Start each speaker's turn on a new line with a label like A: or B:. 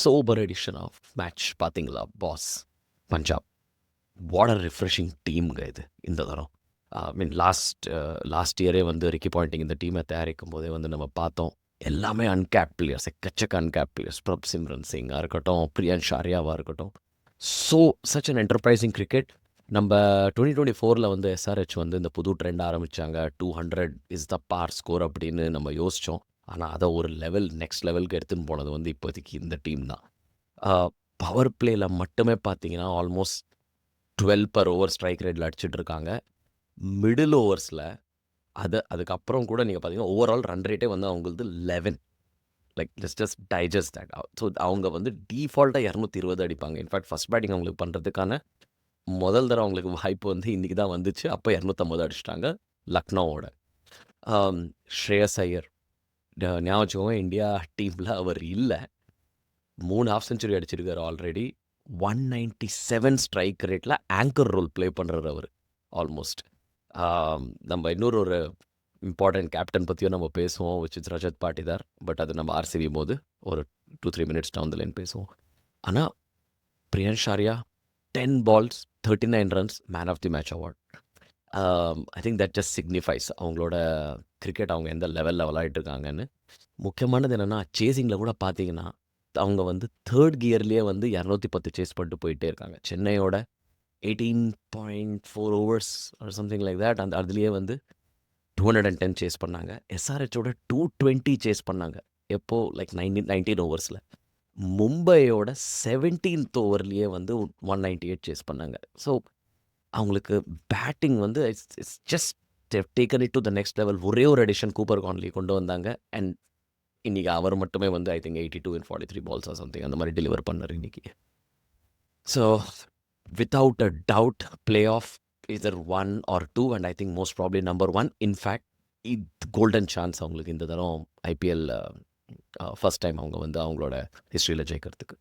A: Sober edition of match பார்த்தீங்களா boss? Punjab what a refreshing டீம்ங்க இது இந்த தரம். ஐ மீன் லாஸ்ட் இயரே வந்து ரிக்கி பாயிண்டிங் இந்த டீமை தயாரிக்கும் போதே வந்து நம்ம பார்த்தோம். எல்லாமே அன்கேப் பிளேயர்ஸ், எக்கச்சக்க அன்கேப் பிளேயர்ஸ். பிரப் சிம்ரன் சிங்காக இருக்கட்டும், பிரியன் ஷாரியாவாக இருக்கட்டும். So such an enterprising cricket. நம்ம 2024 வந்து எஸ்ஆர்ஹெச் வந்து இந்த புது ட்ரெண்ட் ஆரம்பித்தாங்க. 200 இஸ் த பார் ஸ்கோர் அப்படின்னு நம்ம யோசித்தோம். ஆனால் அதை ஒரு நெக்ஸ்ட் லெவலுக்கு எடுத்துன்னு போனது வந்து இப்போதைக்கு இந்த டீம் தான். பவர் பிளேயில் மட்டுமே பார்த்தீங்கன்னா ஆல்மோஸ்ட் 12 per over ஸ்ட்ரைக் ரேட்டில் அடிச்சிட்டு இருக்காங்க. மிடில் ஓவர்ஸில் அதுக்கப்புறம் கூட நீங்கள் பார்த்தீங்கன்னா ஓவரால் ரன் ரேட்டே வந்து அவங்களுக்கு 11. Like just digest that. So அவங்க வந்து டீஃபால்ட்டாக 220 அடிப்பாங்க. இன்ஃபேக்ட் ஃபஸ்ட் பேட்டிங் அவங்களுக்கு பண்ணுறதுக்கான முதல் தடவை அவங்களுக்கு வாய்ப்பு வந்து இன்றைக்கி தான் வந்துச்சு. அப்போ 250 அடிச்சிட்டாங்க லக்னோவோட. ஸ்ரேயஸ் ஐயர் ஞாபகம், இந்தியா டீமில் அவர் இல்லை. 3 ஹாஃப் செஞ்சுரி அடிச்சிருக்காரு ஆல்ரெடி. 197 ஸ்ட்ரைக் ரேட்டில் ஆங்கர் ரோல் ப்ளே பண்ணுறாரு அவர் ஆல்மோஸ்ட். நம்ம ஒரு இம்பார்ட்டன்ட் கேப்டன் பற்றியும் நம்ம பேசுவோம், விச் இஸ் ரஜத் பாட்டிதார். பட் அது நம்ம ஆர்சிபி போது ஒரு 2-3 மினிட்ஸ் டவுன் த லைன் பேசுவோம். ஆனால் Priyansh Arya 10 balls 39 runs man of the match award. I think that just signifies அவங்களோட கிரிக்கெட் அவங்க எந்த லெவலில் விளையாட்டு இருக்காங்கன்னு. முக்கியமானது என்னென்னா சேசிங்கில் கூட பார்த்தீங்கன்னா அவங்க வந்து தேர்ட் கியர்லேயே வந்து 210 சேஸ் பண்ணிட்டு போயிட்டே இருக்காங்க. சென்னையோட 18.4 overs or something like that. அதுலேயே வந்து 210 சேஸ் பண்ணாங்க. எஸ்ஆர்ஹெச்சோட 220 சேஸ் பண்ணாங்க. எப்போ லைக் 19 ஓவர்ஸில். மும்பையோட 17th ஓவர்லேயே வந்து 198 சேஸ் பண்ணாங்க. ஸோ அவங்களுக்கு பேட்டிங் வந்து it's just taken it to the next level. ஒரே ஒரு அடிஷன் கூப்பர் கான்லி கொண்டு வந்தாங்க. அண்ட் இன்றைக்கி அவர் மட்டுமே வந்து I think 82 in 43 balls or something அந்த மாதிரி டெலிவர் பண்ணார் இன்றைக்கி. So without a doubt playoff either 1 or 2 and I think most probably number 1. In fact golden chance அவங்களுக்கு இந்த தரம் ஐபிஎல் ஃபர்ஸ்ட் டைம் அவங்க வந்து அவங்களோட ஹிஸ்ட்ரியில் ஜெயிக்கிறதுக்கு.